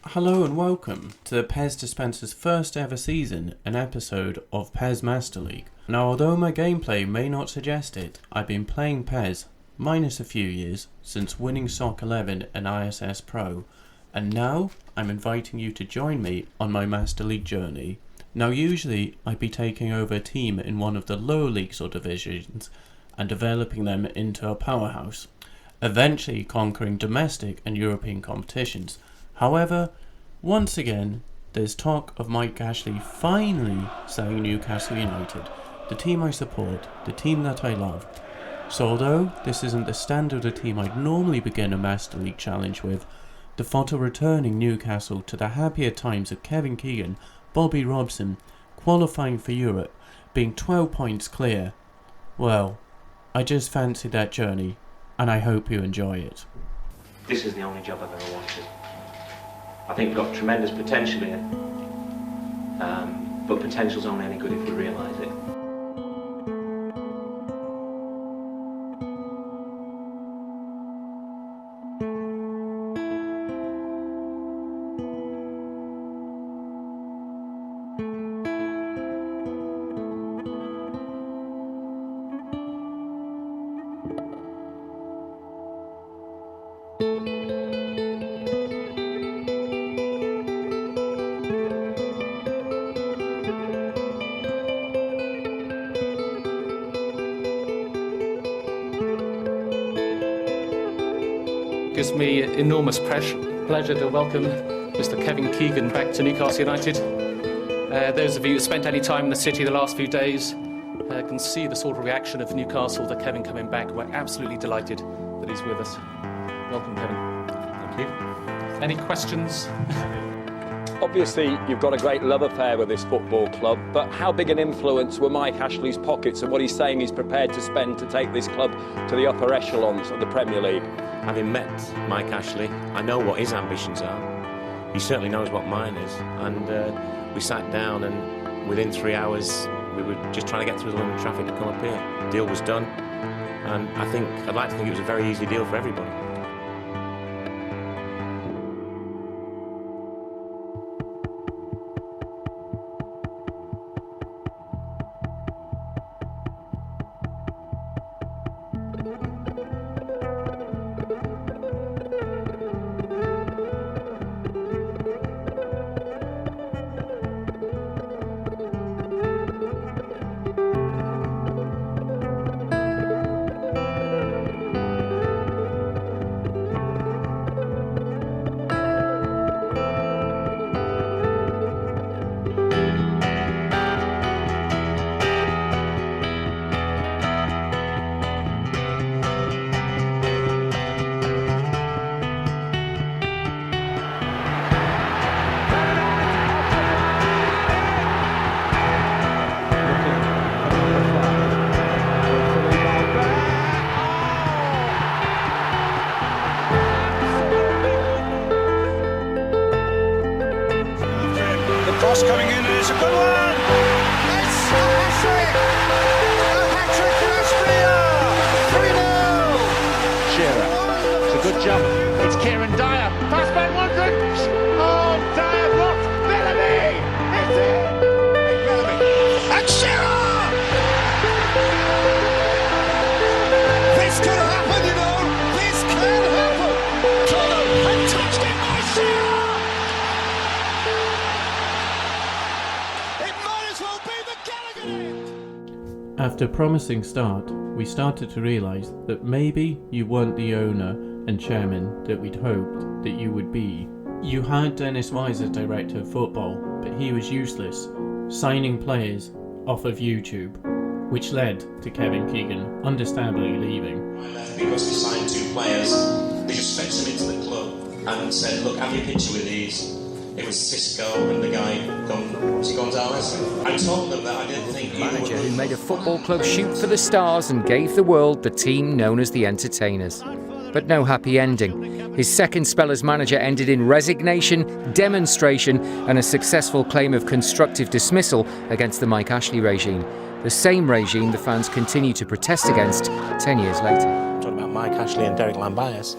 Hello and welcome to the PES Dispenser's first ever season and episode of PES Master League. Now, although my gameplay may not suggest it, I've been playing PES, minus a few years, since winning SOC 11 and ISS Pro, and now I'm inviting you to join me on my Master League journey. Now, usually I'd be taking over a team in one of the lower leagues or divisions and developing them into a powerhouse, eventually conquering domestic and European competitions. However, once again, there's talk of Mike Ashley finally selling Newcastle United, the team I support, the team that I love. So although this isn't the standard of team I'd normally begin a Master League challenge with, the thought of returning Newcastle to the happier times of Kevin Keegan, Bobby Robson, qualifying for Europe, being 12 points clear, well, I just fancied that journey, and I hope you enjoy it. This is the only job I've ever wanted. I think we've got tremendous potential here, but potential's only any good if we realise it. Gives me enormous pleasure to welcome Mr. Kevin Keegan back to Newcastle United. Those of you who spent any time in the city the last few days can see the sort of reaction of Newcastle to Kevin coming back. We're absolutely delighted that he's with us. Welcome, Kevin. Thank you. Any questions? Obviously, you've got a great love affair with this football club, but how big an influence were Mike Ashley's pockets and what he's saying he's prepared to spend to take this club to the upper echelons of the Premier League? Having met Mike Ashley, I know what his ambitions are. He certainly knows what mine is. And we sat down and within 3 hours, we were just trying to get through the London traffic to come up here. The deal was done. And I'd like to think it was a very easy deal for everybody. Cross coming in, and it's a good one! It's a hat-trick! A hat-trick for Austria! 3-0! Shearer. It's a good jump. It's Kieran Dyer. Pass back one good. Oh, Dyer blocked. Bellamy! It's it! Bellamy. And Shearer! This could happen, you know! This can happen! Tono had touched it by Shearer! After a promising start, we started to realise that maybe you weren't the owner and chairman that we'd hoped that you would be. You had Dennis Wise as director of football, but he was useless, signing players off of YouTube, which led to Kevin Keegan understandably leaving. I left because we signed 2 players. We just fetched them into the club and said, look, have your picture with these. It was Cisco and the guy, Gonzalez. I told them that I didn't think the manager who made a football club shoot for the stars and gave the world the team known as the Entertainers. But no happy ending. His second spell as manager ended in resignation, demonstration and a successful claim of constructive dismissal against the Mike Ashley regime. The same regime the fans continue to protest against 10 years later. Talking about Mike Ashley and Derek Lambias,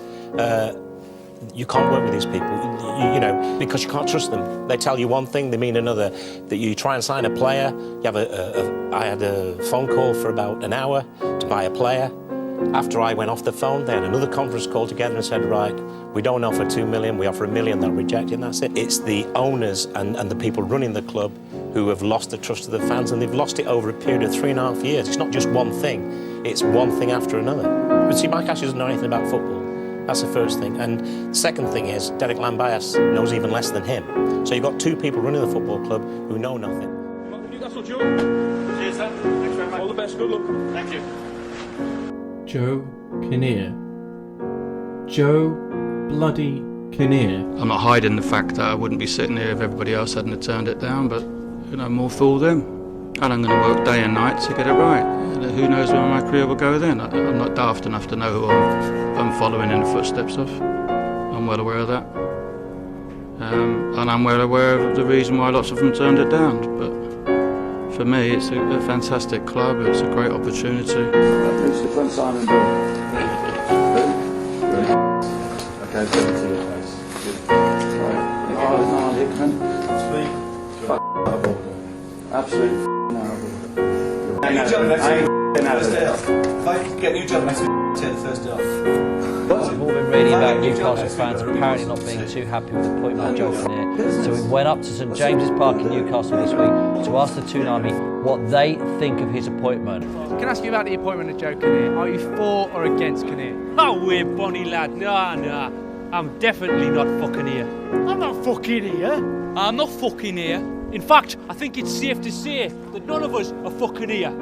you can't work with these people. you know, because you can't trust them. They tell you one thing, they mean another. That you try and sign a player, you have I had a phone call for about an hour to buy a player. After I went off the phone, they had another conference call together and said, right, we don't offer 2 million, we offer $1 million, they'll reject it, and that's it. It's the owners and the people running the club who have lost the trust of the fans, and they've lost it over a period of 3.5 years. It's not just one thing, it's one thing after another. But see, Mike Ashley doesn't know anything about football. That's the first thing. And the second thing is, Derek Lambias knows even less than him. So you've got two people running the football club who know nothing. Newcastle, Joe. Cheers, sir. Thanks very much. All the best, good luck. Thank you. Joe Kinnear. Joe bloody Kinnear. I'm not hiding the fact that I wouldn't be sitting here if everybody else hadn't turned it down, but, you know, more fool them. And I'm going to work day and night to get it right. Who knows where my career will go then? I'm not daft enough to know who I'm following in the footsteps of. I'm well aware of that. And I'm well aware of the reason why lots of them turned it down. But for me, it's a fantastic club, it's a great opportunity. Mr. Front Simon Bill. Okay, to your face. Good. Right. Oh, no, Hickman. Speak. Absolute you jump next to the first day off. If I get you jump next to take the first day off. We've all been reading about Newcastle fans apparently not being too happy with the appointment of Joe Kinnear. So we went up to St James's Park in Newcastle this week to ask the Toon Army what they think of his appointment. Can I ask you about the appointment of Joe Kinnear? Are you for or against Kinnear? Oh, we're bonny lad. Nah. I'm definitely not fucking here. I'm not fucking here. I'm not fucking here. In fact, I think it's safe to say that none of us are fucking here.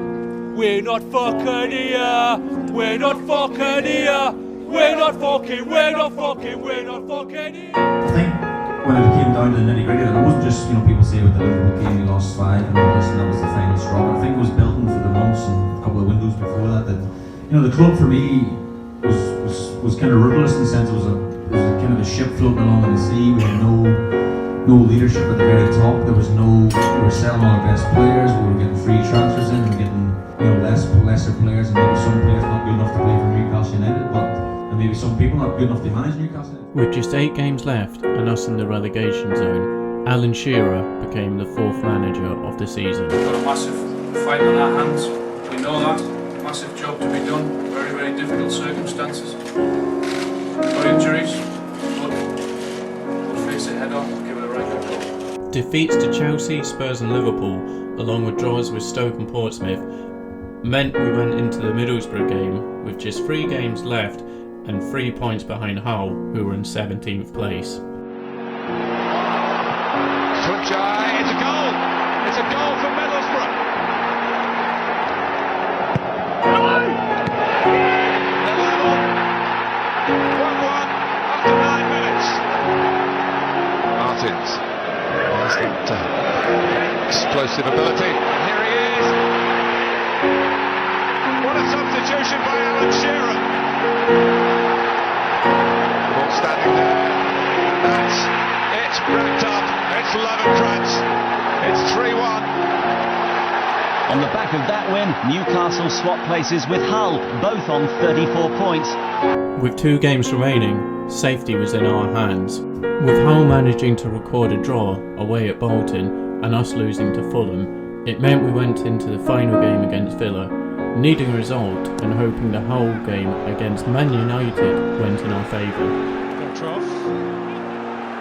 We're not fucking here. We're not fucking here. We're not fucking here. I think when it came down to the nitty gritty, it wasn't just, you know, people say with the Liverpool game we lost 5 and all this and that was the final straw. I think it was building for the months and a couple of windows before that, you know, the club for me was kind of rudderless in the sense it was a kind of a ship floating along in the sea. We had no leadership at the very top. We were selling all our best players, we were getting free transfers in, we were getting, you know, lesser players, and maybe some players not good enough to play for Newcastle United, and maybe some people not good enough to manage Newcastle. With just 8 games left and us in the relegation zone, Alan Shearer became the 4th manager of the season. We've got a massive fight on our hands, we know that. Massive job to be done, very, very difficult circumstances. Got injuries, but we'll face it head on, give it a right good go. Defeats to Chelsea, Spurs and Liverpool, along with draws with Stoke and Portsmouth, meant we went into the Middlesbrough game with just 3 games left and 3 points behind Hull, who were in 17th place. Tunchai, it's a goal! It's a goal for Middlesbrough! They're level! 1-1 after 9 minutes. Martins has that explosive ability. Here he is! What a substitution by Alan Shearer! Ball standing there, and it's wrapped up. It's Lovenkrands. It's 3-1. On the back of that win, Newcastle swap places with Hull, both on 34 points. With 2 games remaining, safety was in our hands. With Hull managing to record a draw away at Bolton and us losing to Fulham, it meant we went into the final game against Villa, needing a result and hoping the Hull game against Man United went in our favour. Gotroff,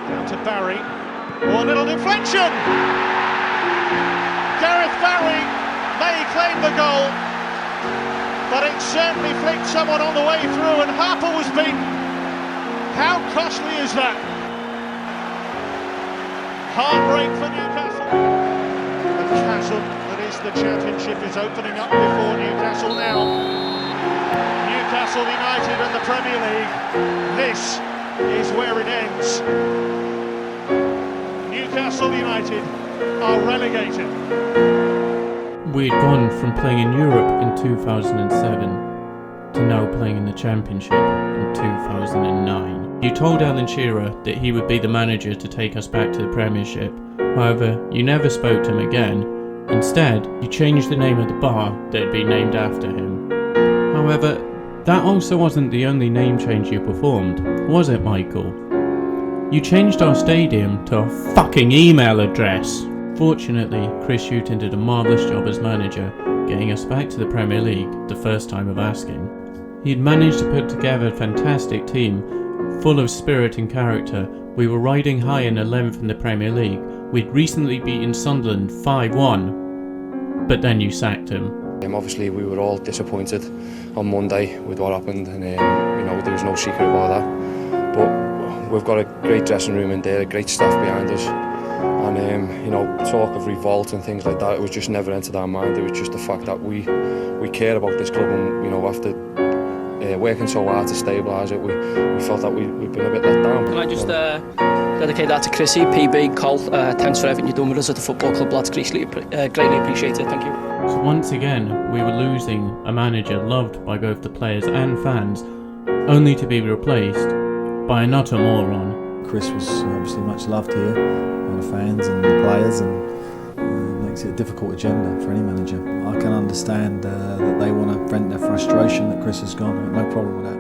down to Barry, a little deflection! Gareth Barry may claim the goal, but it certainly flicked someone on the way through and Harper was beaten. How costly is that? Heartbreak for Newcastle. The chasm that is the Championship is opening up before Newcastle now. Newcastle United and the Premier League. This is where it ends. Newcastle United are relegated. We had gone from playing in Europe in 2007 to now playing in the Championship in 2009. You told Alan Shearer that he would be the manager to take us back to the Premiership. However, you never spoke to him again. Instead, you changed the name of the bar that had been named after him. However, that also wasn't the only name change you performed, was it, Michael? You changed our stadium to a fucking email address. Fortunately, Chris Hughton did a marvellous job as manager, getting us back to the Premier League the first time of asking. He'd managed to put together a fantastic team, full of spirit and character. We were riding high in 11th in the Premier League. We'd recently beaten Sunderland 5-1, but then you sacked him. Obviously we were all disappointed on Monday with what happened, and there was no secret about that. But we've got a great dressing room in there, a great staff behind us, and talk of revolt and things like that, it was just never entered our mind. It was just the fact that we care about this club, and after working so hard to stabilise it, we felt that we'd been a bit let down. Can I just dedicate that to Chrissy, PB, Cole, thanks for everything you've done with us at the football club, lads, greatly appreciated, thank you. So once again, we were losing a manager loved by both the players and fans, only to be replaced by an utter moron. Chris was obviously much loved here by the fans and the players, and makes it a difficult agenda for any manager. I can understand that they want to vent their frustration that Chris has gone, no problem with that.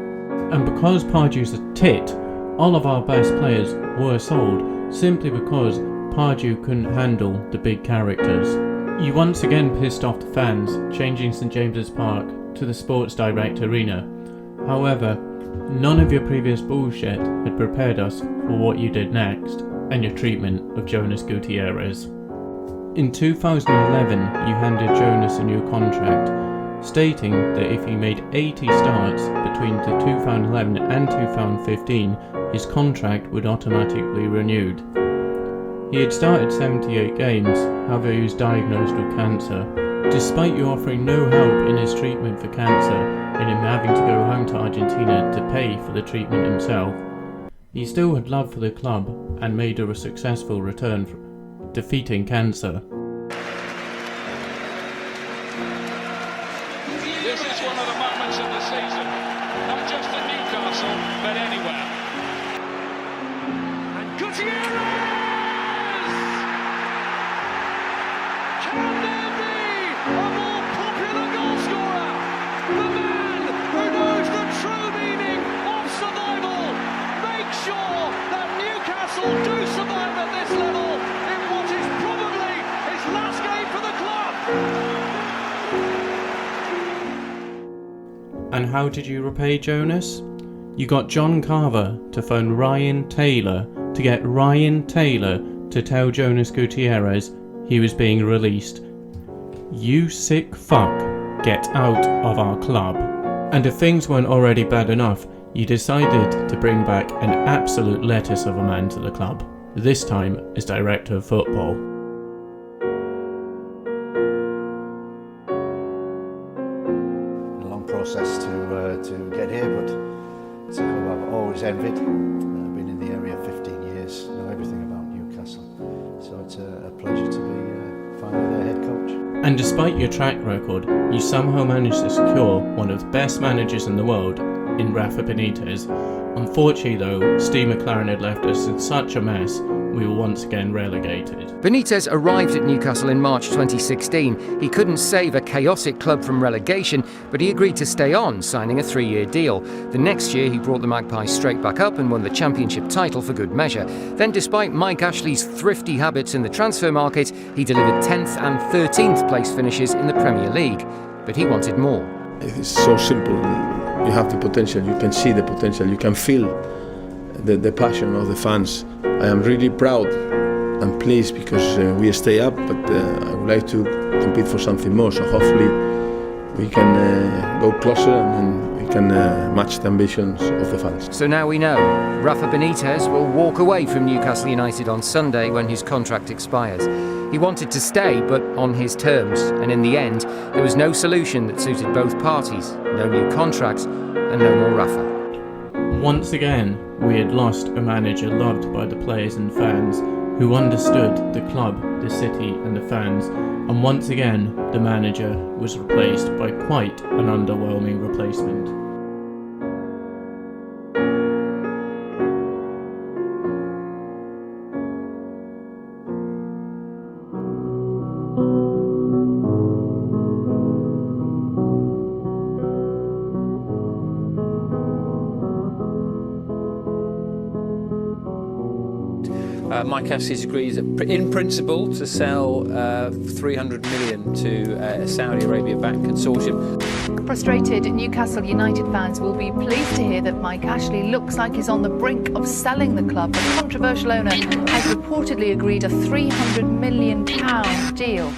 And because Pardew's a tit, all of our best players were sold simply because Pardew couldn't handle the big characters. You once again pissed off the fans, changing St James's Park to the Sports Direct Arena. However, none of your previous bullshit had prepared us for what you did next, and your treatment of Jonas Gutierrez. In 2011, you handed Jonas a new contract, stating that if he made 80 starts between the 2011 and 2015, his contract would automatically be renewed. He had started 78 games, however he was diagnosed with cancer. Despite you offering no help in his treatment for cancer and him having to go home to Argentina to pay for the treatment himself, he still had love for the club and made a successful return, defeating cancer. This is one of the moments of the season, not just at Newcastle, but anywhere. And Gutierrez! Can there be a more popular goal scorer? The man who knows the true meaning of survival. Make sure that Newcastle do survive at this level in what is probably his last game for the club. And how did you repay Jonas? You got John Carver to phone Ryan Taylor to get Ryan Taylor to tell Jonas Gutierrez he was being released. You sick fuck, get out of our club. And if things weren't already bad enough, you decided to bring back an absolute lettuce of a man to the club, this time as director of football. A long process to get here, but it's a club I've always envied. I've been in the area 15 years, know everything about Newcastle, so it's a pleasure to be finally their head coach. And despite your track record, you somehow managed to secure one of the best managers in the world in Rafa Benitez. Unfortunately though, Steve McLaren had left us in such a mess, we were once again relegated. Benitez arrived at Newcastle in March 2016. He couldn't save a chaotic club from relegation, but he agreed to stay on, signing a 3-year deal. The next year he brought the Magpies straight back up and won the championship title for good measure. Then despite Mike Ashley's thrifty habits in the transfer market, he delivered 10th and 13th place finishes in the Premier League. But he wanted more. It's so simple. You have the potential, you can see the potential, you can feel the passion of the fans. I am really proud and pleased because we stay up, but I would like to compete for something more, so hopefully we can go closer and we can match the ambitions of the fans. So now we know, Rafa Benitez will walk away from Newcastle United on Sunday when his contract expires. He wanted to stay, but on his terms, and in the end, there was no solution that suited both parties. No new contracts, and no more Rafa. Once again, we had lost a manager loved by the players and fans, who understood the club, the city and the fans, and once again, the manager was replaced by quite an underwhelming replacement. Mike Ashley's agreed, in principle, to sell 300 million to a Saudi Arabia-backed consortium. Frustrated Newcastle United fans will be pleased to hear that Mike Ashley looks like he's on the brink of selling the club. The controversial owner has reportedly agreed a £300 million deal.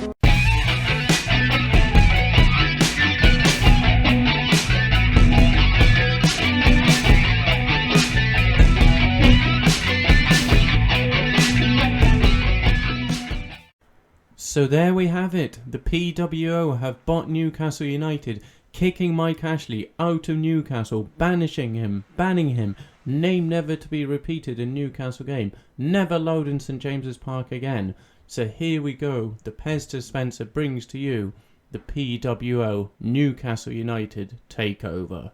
So there we have it. The P.W.o have bought Newcastle United, kicking Mike Ashley out of Newcastle, banning him, name never to be repeated in Newcastle game, never allowed in St James's Park again. So here we go. The PES dispenser brings to you the P.W.o Newcastle United takeover.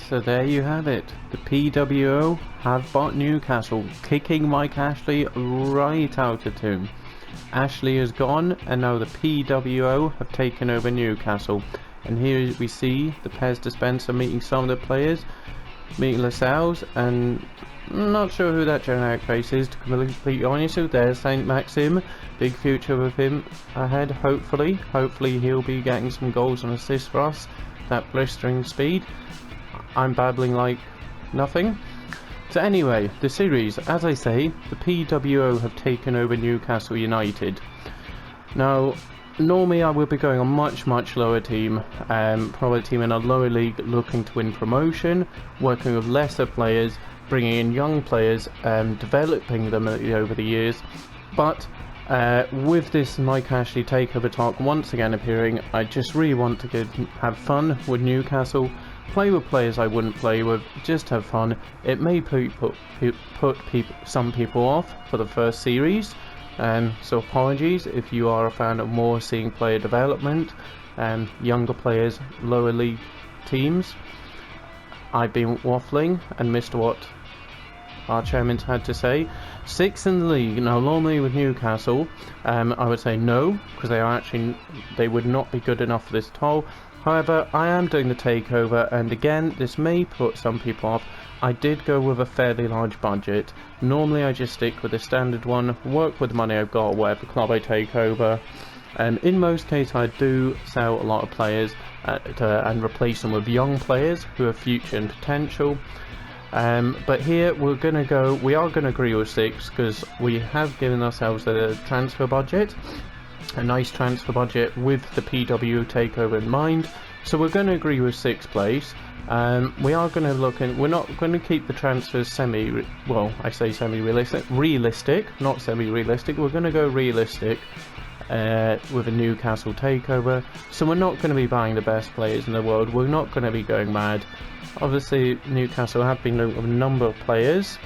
So there you have it. The P.W.o have bought Newcastle, kicking Mike Ashley right out of him. Ashley is gone, and now the P.W.o have taken over Newcastle. And here we see the PES dispenser meeting some of the players, meeting Lascelles, and I'm not sure who that generic face is, to be completely honest with you. There's Saint Maxim, big future with him ahead, hopefully. Hopefully he'll be getting some goals and assists for us, that blistering speed. I'm babbling like nothing. So anyway, the series, as I say, the P.W.o have taken over Newcastle United. Now, normally I would be going on much lower team, probably a team in a lower league looking to win promotion, working with lesser players, bringing in young players, developing them over the years. But with this Mike Ashley takeover talk once again appearing, I just really want to have fun with Newcastle. Play with players I wouldn't play with, just have fun. It may put some people off for the first series, so apologies if you are a fan of more seeing player development and younger players, lower league teams. I've been waffling and missed what our chairman's had to say. 6th in the league. Now normally with Newcastle, I would say no, because they would not be good enough for this toll. However, I am doing the takeover, and again, this may put some people off. I did go with a fairly large budget. Normally I just stick with the standard one, work with the money I've got, whatever club I take over. In most cases I do sell a lot of players and replace them with young players who have future and potential. But here we are going to agree with 6, because we have given ourselves a transfer budget. A nice transfer budget with the P.W.o takeover in mind, so we're going to agree with 6th place. We are going to look in. We're not going to keep the transfers realistic, not semi-realistic. We're going to go realistic with a Newcastle takeover. So we're not going to be buying the best players in the world. We're not going to be going mad. Obviously, Newcastle have been linked with a number of players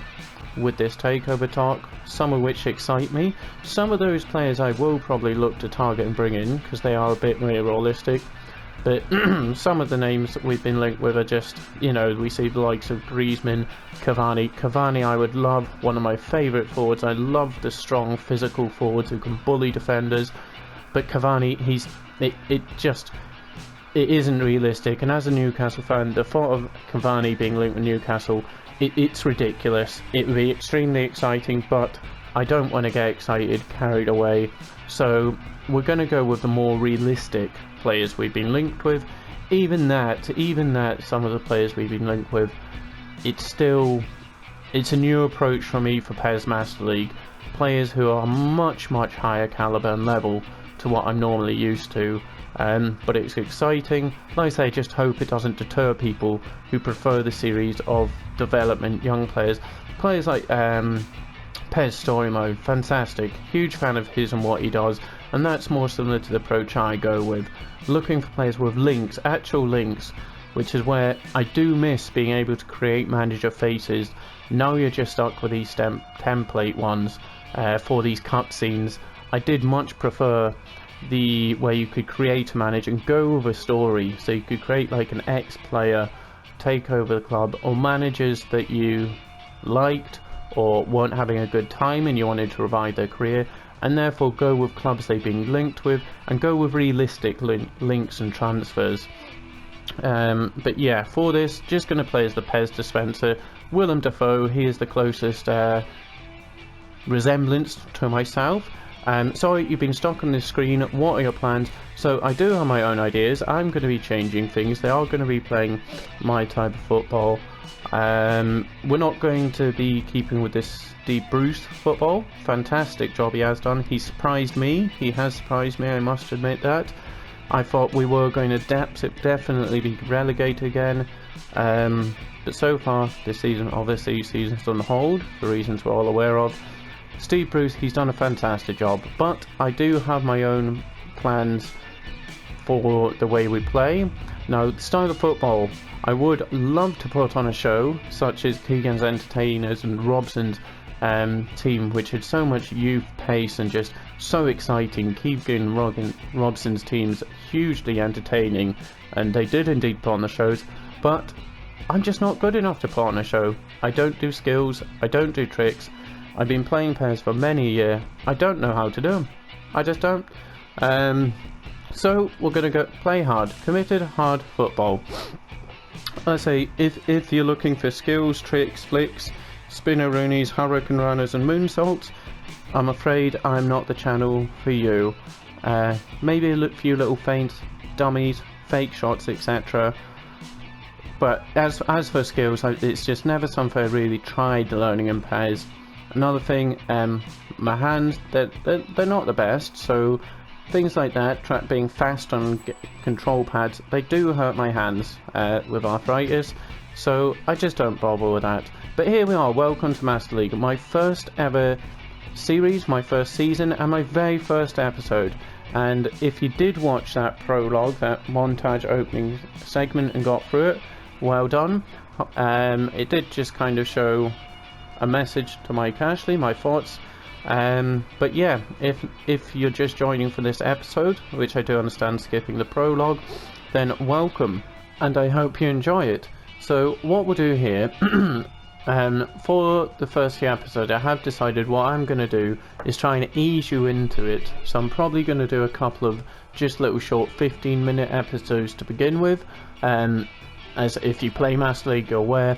with this takeover talk, some of which excite me. Some of those players I will probably look to target and bring in, because they are a bit more realistic. But some of the names that we've been linked with are just, we see the likes of Griezmann, Cavani. Cavani I would love, one of my favourite forwards. I love the strong physical forwards who can bully defenders. But Cavani, it isn't realistic. And as a Newcastle fan, the thought of Cavani being linked with Newcastle, it's ridiculous. It would be extremely exciting, but I don't want to get excited, carried away. So we're going to go with the more realistic players we've been linked with. Even that, some of the players we've been linked with, it's a new approach for me for PES Master League. Players who are much higher caliber and level to what I'm normally used to. But it's exciting. Like I say, I just hope it doesn't deter people who prefer the series of development young players. Players like PES Story Mode, fantastic. Huge fan of his and what he does, and that's more similar to the approach I go with. Looking for players with links, actual links, which is where I do miss being able to create manager faces. Now you're just stuck with these template ones for these cutscenes. I did much prefer where you could create a manager and go with a story, so you could create like an ex-player take over the club, or managers that you liked or weren't having a good time and you wanted to revive their career, and therefore go with clubs they've been linked with and go with realistic links and transfers. But yeah, for this, just going to play as the PES dispenser. Willem Dafoe, he is the closest resemblance to myself. Sorry, you've been stuck on this screen. What are your plans? So I do have my own ideas. I'm going to be changing things. They are going to be playing my type of football. We're not going to be keeping with this Steve Bruce football. Fantastic job he has done. He surprised me. He has surprised me, I must admit that. I thought we were going to definitely be relegated again. But so far this season, obviously season's on hold for reasons we're all aware of. Steve Bruce, he's done a fantastic job, but I do have my own plans for the way we play. Now, the style of football, I would love to put on a show such as Keegan's Entertainers and Robson's team, which had so much youth, pace, and just so exciting. Keegan Robson's teams hugely entertaining, and they did indeed put on the shows, but I'm just not good enough to put on a show. I don't do skills, I don't do tricks. I've been playing PES for many a year. I don't know how to do them. I just don't. So we're gonna go play hard, committed hard football. I say, if you're looking for skills, tricks, flicks, spinneroonies, hurricane runners, and moonsaults, I'm afraid I'm not the channel for you. Maybe a few little feints, dummies, fake shots, etc. But as for skills, it's just never something I really tried learning in PES. Another thing, my hands, they're not the best, so things like that, being fast on control pads, they do hurt my hands with arthritis, so I just don't bother with that. But here we are, welcome to Master League, my first ever series, my first season, and my very first episode. And if you did watch that prologue, that montage opening segment and got through it, well done. It did just kind of show a message to Mike Ashley, my thoughts. But yeah, if you're just joining for this episode, which I do understand skipping the prologue, then welcome, and I hope you enjoy it. So what we'll do here, for the first few episodes, I have decided what I'm going to do is try and ease you into it. So I'm probably going to do a couple of just little short 15-minute episodes to begin with. As if you play Master League, you're aware,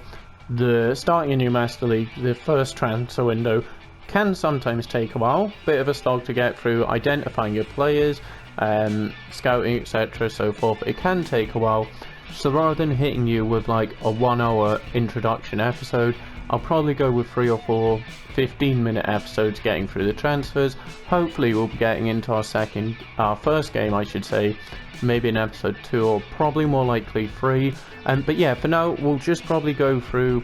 starting a new Master League, the first transfer window can sometimes take a while, bit of a slog to get through, identifying your players, scouting, etc, so forth. It can take a while, so rather than hitting you with like a 1 hour introduction episode, I'll probably go with 3 or 4 15-minute episodes getting through the transfers. Hopefully we'll be getting into our first game, I should say, maybe in episode 2 or probably more likely 3. But yeah, for now we'll just probably go through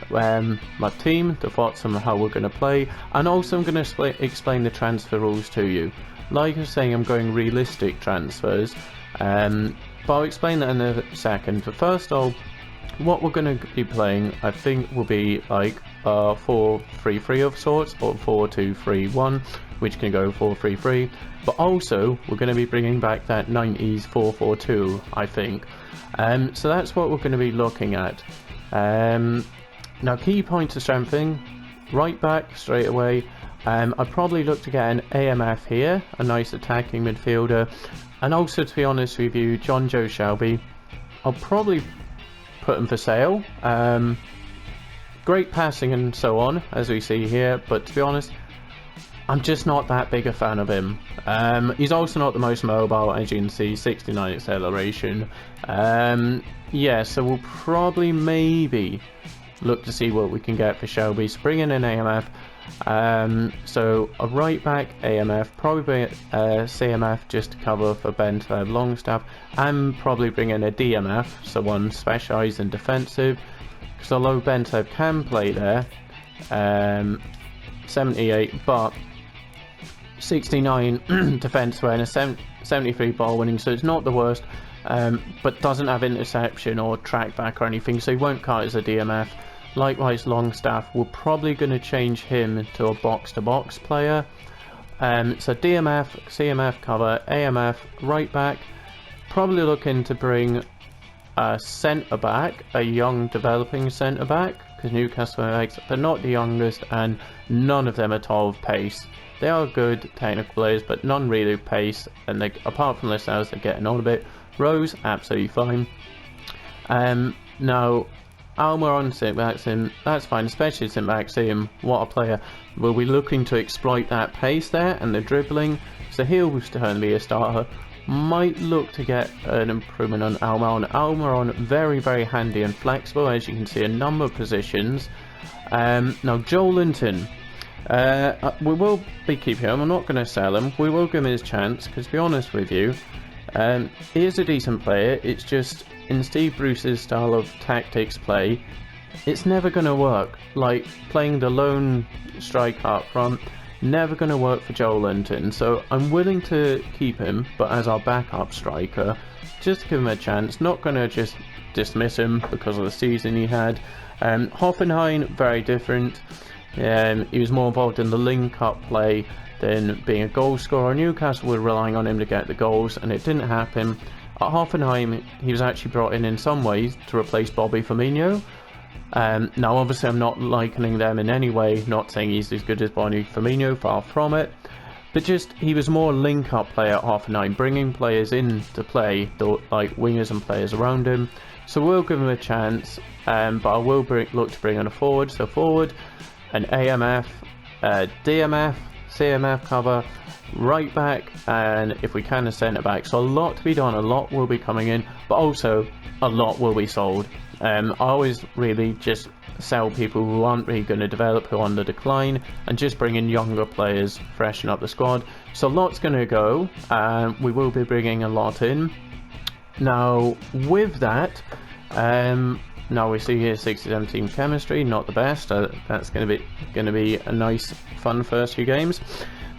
my team, the thoughts on how we're going to play, and also I'm going to explain the transfer rules to you. Like I was saying, I'm going realistic transfers, but I'll explain that in a second. But first of all, what we're going to be playing, I think, will be like 4-3-3 of sorts, or 4-2-3-1, which can go 4-3-3, but also we're going to be bringing back that 90s 4-4-2, I think. So that's what we're going to be looking at. Now, key points of strengthening, right back straight away. I'd probably look to get an AMF here, a nice attacking midfielder, and also, to be honest with you, John Joe Shelby, I'll probably put him for sale. Great passing and so on, as we see here, but to be honest, I'm just not that big a fan of him. He's also not the most mobile, as you can see, 69 acceleration. Yeah, so we'll probably maybe look to see what we can get for Shelby. So bring in an AMF. So a right back AMF, probably a CMF just to cover for Bentleb Longstaff, and probably bring in a DMF, so one specialised in defensive, because although Bentleb can play there, 78, but 69 defence awareness, 73 ball winning, so it's not the worst, but doesn't have interception or track back or anything, so he won't cut as a DMF. Likewise, Longstaff, we're probably going to change him to a box-to-box player. So DMF, CMF cover, AMF, right back, probably looking to bring a centre back, a young developing centre back. because Newcastle United, they're not the youngest, and none of them are tall of pace. They are good technical players, but none really of pace, and they, apart from Listeners, they're getting on a bit. Rose, absolutely fine. Now, Almiron, St. Maxim, that's fine, especially St. Maxim, what a player. We'll be looking to exploit that pace there and the dribbling, so he'll turn to be a starter. Might look to get an improvement on Almiron. Almiron, very, very handy and flexible, as you can see, a number of positions. Now, Joel Linton. We will be keeping him. I'm not going to sell him. We will give him his chance, because to be honest with you, he is a decent player. It's just, in Steve Bruce's style of tactics play, it's never going to work. Like, playing the lone striker up front, never going to work for Joel Linton. So I'm willing to keep him, but as our backup striker, just give him a chance. Not going to just dismiss him because of the season he had. Hoffenheim, very different. He was more involved in the link-up play than being a goal scorer. Newcastle were relying on him to get the goals, and it didn't happen. At Hoffenheim, he was actually brought in some ways to replace Bobby Firmino. Now, obviously, I'm not likening them in any way, not saying he's as good as Bobby Firmino, far from it. But just, he was more a link-up player at Hoffenheim, bringing players in to play, like wingers and players around him. So we'll give him a chance, but I will look to bring on a forward. So forward, an AMF, DMF, CMF cover, right back, and if we can, a centre back. So a lot to be done, a lot will be coming in, but also a lot will be sold. I always really just sell people who aren't really going to develop, who are on the decline, and just bring in younger players, freshen up the squad. So a lot's going to go, we will be bringing a lot in. Now, with that, now we see here 67 team chemistry, not the best. That's going to be a nice, fun first few games.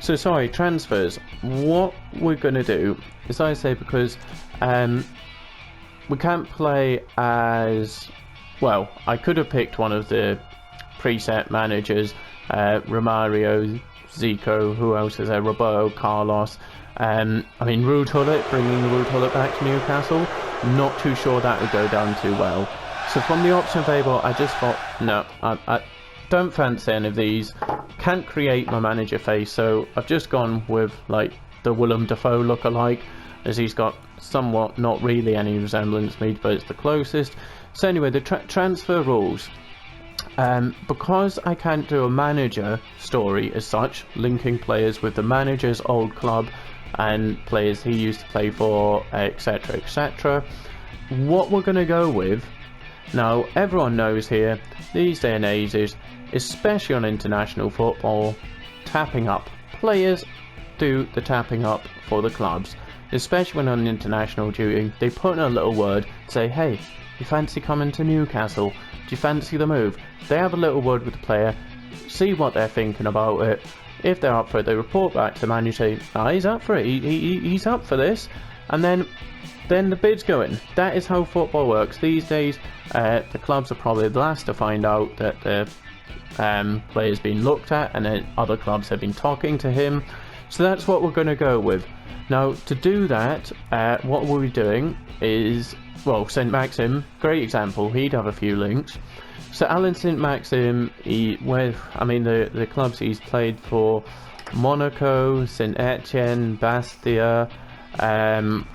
So sorry, transfers. What we're going to do is, I say, because we can't play as well. I could have picked one of the preset managers, Romario, Zico. Who else is there? Roberto, Carlos. I mean, Ruud Gullit, bringing Ruud Gullit back to Newcastle. Not too sure that would go down too well. So from the option available, I just thought, no, I don't fancy any of these. Can't create my manager face, so I've just gone with like the Willem Dafoe look-alike, as he's got somewhat, not really any resemblance to me, but it's the closest. So anyway, the transfer rules. Because I can't do a manager story as such, linking players with the manager's old club and players he used to play for, etc, etc, what we're going to go with, now everyone knows here, these day and ages, especially on international football, tapping up. Players do the tapping up for the clubs, especially when on international duty. They put in a little word, say, hey, you fancy coming to Newcastle? Do you fancy the move? They have a little word with the player, see what they're thinking about it. If they're up for it, they report back to the man, you say, oh, he's up for it, he's up for this, and then the bid's going. That is how football works these days. The clubs are probably the last to find out that the player's been looked at, and then other clubs have been talking to him. So that's what we're going to go with. Now, to do that, what we'll be doing is, well, St. Maxim, great example, he'd have a few links. So Alan St. Maxim, the clubs he's played for, Monaco, St. Etienne, Bastia,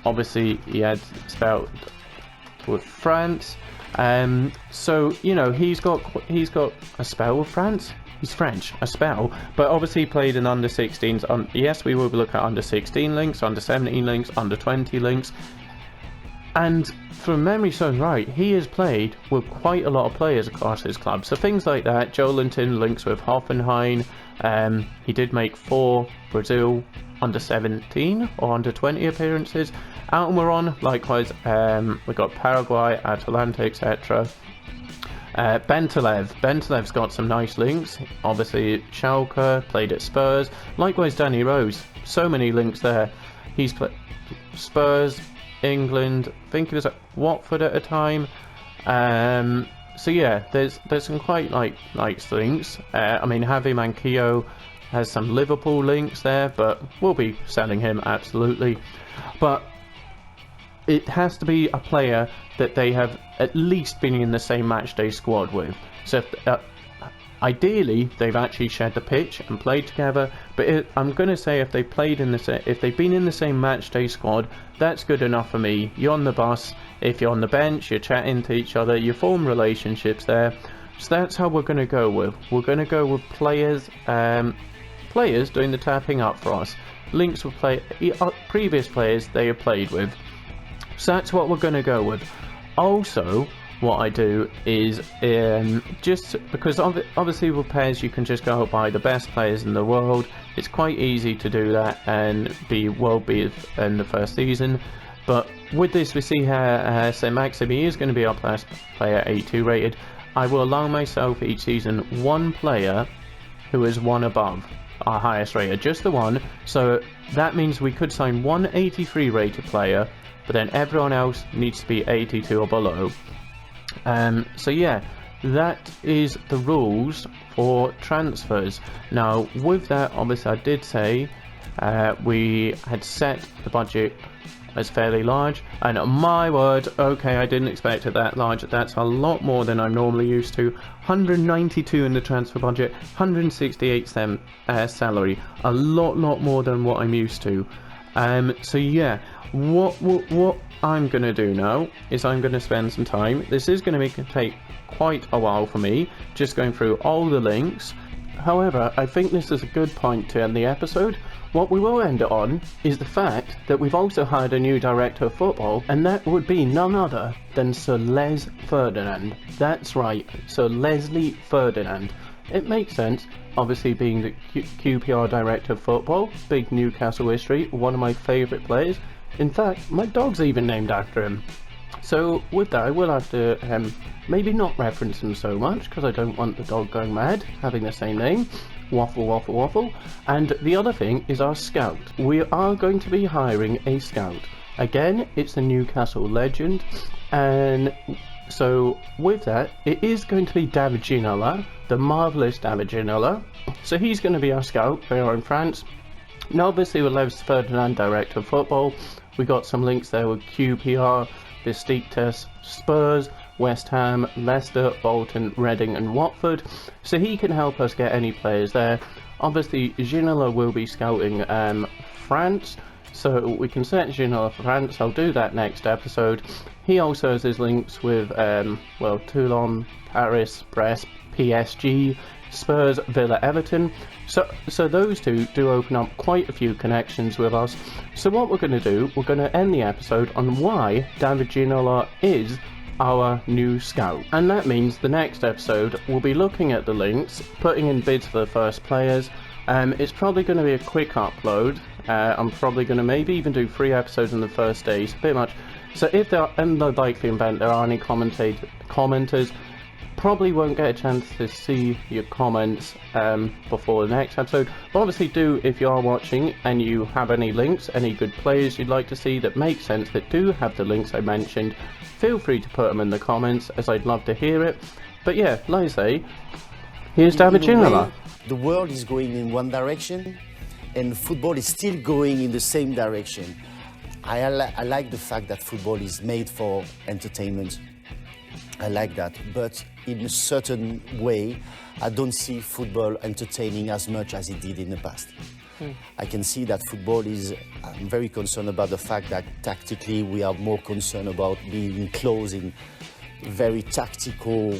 obviously he had spelled with France, so you know he's got a spell with France. He's French, a spell, but obviously he played in under 16s. Yes, we will look at under 16 links, under 17 links, under 20 links, and from memory serves right, he has played with quite a lot of players across his club. So things like that. Joe Linton links with Hoffenheim. He did make 4 Brazil under 17 or under 20 appearances. Almiron, likewise, we got Paraguay, Atalanta, etc. Bentalev's got some nice links. Obviously, Schalke, played at Spurs. Likewise, Danny Rose, so many links there. He's played Spurs, England, I think he was at Watford at a time. So yeah, there's some quite nice links. I mean, Javi Manquillo has some Liverpool links there, but we'll be selling him absolutely. But it has to be a player that they have at least been in the same matchday squad with. So if, ideally they've actually shared the pitch and played together, but I'm going to say if they've been in the same matchday squad, that's good enough for me. You're on the bus, if you're on the bench, you're chatting to each other, you form relationships there. So that's how we're going to go with. We're going to go with players doing the tapping up for us. Links with previous players they have played with. So that's what we're going to go with. Also, what I do is, just because obviously with PES you can just go by the best players in the world. It's quite easy to do that and be world beat in the first season. But with this, we see here, say Maximi is going to be our best player, 82 rated. I will allow myself each season one player who is one above our highest rated, just the one. So that means we could sign one 83 rated player, but then everyone else needs to be 82 or below. So yeah, that is the rules for transfers. Now with that, obviously I did say we had set the budget as fairly large, and my word, okay, I didn't expect it that large. That's a lot more than I'm normally used to. 192 in the transfer budget, 168 salary, a lot more than what I'm used to. So yeah, what I'm gonna do now is I'm gonna spend some time. This is gonna take quite a while for me, just going through all the links. However, I think this is a good point to end the episode. What we will end it on is the fact that we've also hired a new director of football, and that would be none other than Sir Les Ferdinand. That's right, Sir Leslie Ferdinand. It makes sense, obviously being the QPR director of football, big Newcastle history, one of my favourite players. In fact, my dog's even named after him. So with that, I will have to maybe not reference him so much, because I don't want the dog going mad having the same name. Waffle, waffle, waffle. And the other thing is our scout. We are going to be hiring a scout. Again, it's a Newcastle legend, and so with that, it is going to be David Ginola, the marvellous David Ginola. So he's going to be our scout here in France. Now obviously with Les Ferdinand, director of football, we got some links there with QPR, Besiktas, Spurs, West Ham, Leicester, Bolton, Reading and Watford, so he can help us get any players there. Obviously Ginola will be scouting France, so we can set Ginola for France. I'll do that next episode. He also has his links with Toulon, Paris, Brest, PSG, Spurs, Villa, Everton. So those two do open up quite a few connections with us. So what we're going to do, we're going to end the episode on why David Ginola is our new scout. And that means the next episode we'll be looking at the links, putting in bids for the first players. It's probably going to be a quick upload. I'm probably going to maybe even do 3 episodes in the first day, so a bit much. So if there are, in the likely event there are any commenters, probably won't get a chance to see your comments before the next episode. But obviously do, if you are watching and you have any links, any good players you'd like to see that make sense, that do have the links I mentioned, feel free to put them in the comments, as I'd love to hear it. But yeah, like I say, here's David Ginola. The world is going in one direction and football is still going in the same direction. I like the fact that football is made for entertainment. I like that, but in a certain way, I don't see football entertaining as much as it did in the past. I can see that football is, I'm very concerned about the fact that tactically we are more concerned about being close in very tactical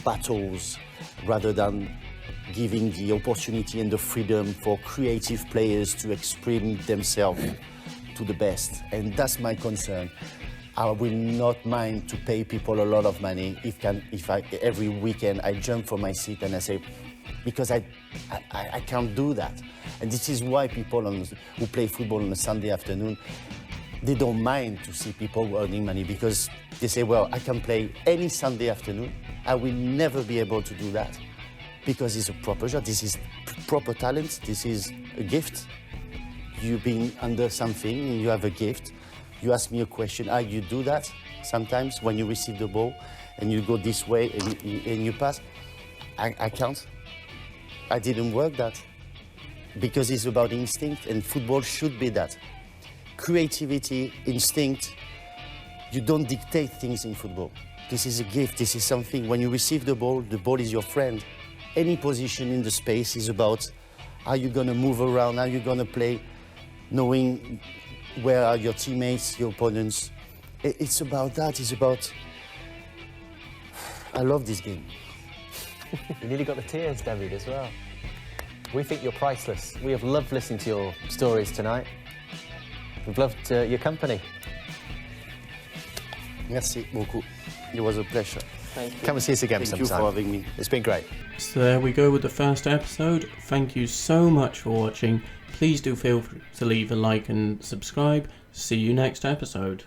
battles rather than giving the opportunity and the freedom for creative players to express themselves to the best. And that's my concern. I will not mind to pay people a lot of money if every weekend I jump from my seat and I say, because I can't do that. And this is why people who play football on a Sunday afternoon, they don't mind to see people earning money, because they say, well, I can play any Sunday afternoon. I will never be able to do that because it's a proper job. This is proper talent. This is a gift. You've been under something and you have a gift. You ask me a question, you do that sometimes when you receive the ball and you go this way and you pass. I can't. I didn't work that because it's about instinct, and football should be that. Creativity, instinct, You don't dictate things in football. This is a gift. This is something, when you receive the ball is your friend. Any position in the space is about how you're going to move around, how you're going to play, knowing where are your teammates, your opponents. It's about that. It's about... I love this game. You nearly got the tears, David, as well. We think you're priceless. We have loved listening to your stories tonight. We've loved your company. Merci beaucoup. It was a pleasure. Thank you. Come and see us again sometime. Thank you for having me. It's been great. So there we go with the first episode. Thank you so much for watching. Please do feel free to leave a like and subscribe. See you next episode.